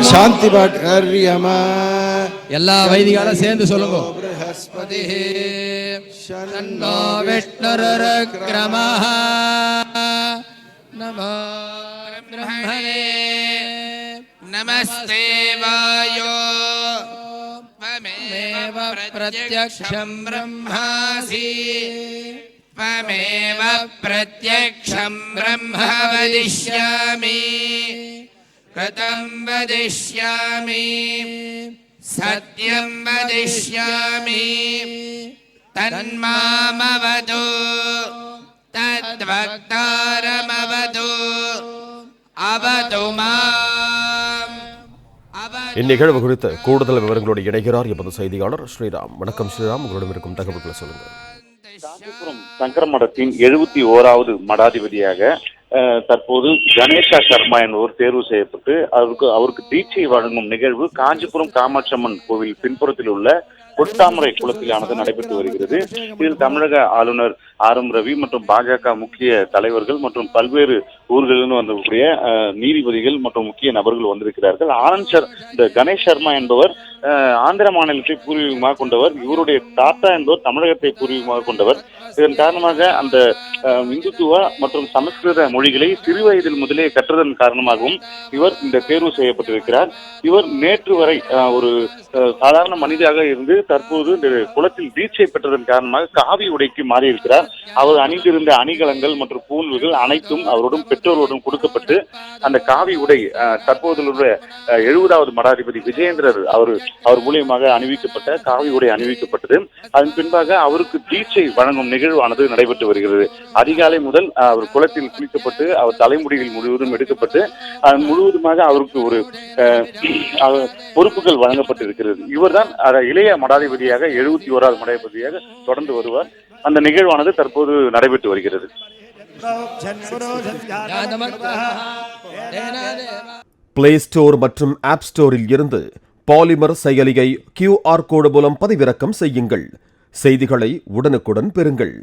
சாந்தி பாட்யமா எல்லா வைதிகாலும் சேர்ந்து சொல்லுங்க. பிரஹஸ்பதி தன்னோ விஷ்ணுருக்ரமः நமோ பிரம்மணே நமஸ்தே வாயோ त्वमेव प्रत्यक्षं ब्रह्मासि त्वमेव प्रत्यक्षं ब्रह्म वदिष्यामि कृतं वदिष्यामि सत्यं वदिष्यामि तन्मामवतु तद्वक्तारमवतु अवतु माम्. இந்நிகழ்வு குறித்த கூடுதல் விவரங்களோடு இணைகிறார் எமது செய்தியாளர் ஸ்ரீராம். வணக்கம் ஸ்ரீராம், உங்களிடம் இருக்கும் தகவல்களை சொல்லுங்கள். காஞ்சிபுரம் சங்கர மடத்தின் 71வது மடாதிபதியாக தற்போது கணேஷா சர்மா என்பவர் தேர்வு செய்யப்பட்டு அவருக்கு தீட்சை வழங்கும் நிகழ்வு காஞ்சிபுரம் காமாட்சி அம்மன் கோவில் பின்புறத்தில் உள்ள பொட்டாமரை குளத்திலானது நடைபெற்று வருகிறது. இதில் தமிழக ஆளுநர் ஆர்.எம். ரவி மற்றும் பாஜக முக்கிய தலைவர்கள் மற்றும் பல்வேறு ஊர்களிலிருந்து வந்திருக்கக்கூடிய நீதிபதிகள் மற்றும் முக்கிய நபர்கள் வந்திருக்கிறார்கள். இந்த கணேஷ் சர்மா என்பவர் ஆந்திர மாநிலத்தை பூர்வீகமாக கொண்டவர். இவருடைய தாத்தா என்பவர் தமிழகத்தை பூர்வீகமாக கொண்டவர். இதன் காரணமாக அந்த இந்துத்துவ மற்றும் சமஸ்கிருத மொழிகளை சிறு வயதில் முதலே கற்றதன் காரணமாகவும் இவர் இந்த தேர்வு செய்யப்பட்டிருக்கிறார். இவர் நேற்று வரை ஒரு சாதாரண மனிதராக இருந்து தற்போது இந்த குளத்தில் தீட்சை பெற்றதன் காரணமாக காவி உடைக்கு மாறியிருக்கிறார். அவர் அணிந்திருந்த அணிகலன்கள் மற்றும் பூணல்கள் அனைத்தும் அவருடன் பெற்றோருடன் கொடுக்கப்பட்டு அந்த காவி உடை தற்போது 70வது மடாதிபதி விஜயேந்திரர் அவர் மூலியமாக அணிவிக்கப்பட்ட காவி உடை அணிவிக்கப்பட்டது. அதன் பின்பாக அவருக்கு தீட்சை வழங்கும் நிகழ்வானது நடைபெற்று வருகிறது. அதிகாலை முதல் அவர் குளத்தில் குளிக்கப்பட்டு அவர் தலைமுடிகள் முழுவதும் எடுக்கப்பட்டு முழுவதுமாக அவருக்கு ஒரு பொறுப்புகள் வழங்கப்பட்டிருக்கிறது. இவர்தான் இளைய மடாதிபதியாக 71வது மடாதிபதியாக தொடர்ந்து வருவார். அந்த நிகழ்வானது தற்போது நடைபெற்று வருகிறது. பிளே ஸ்டோர் மற்றும் ஆப் ஸ்டோரில் இருந்து பாலிமர் செயலியை QR கோடு மூலம் பதிவிறக்கம் செய்யுங்கள். செய்திகளை உடனுக்குடன் பெறுங்கள்.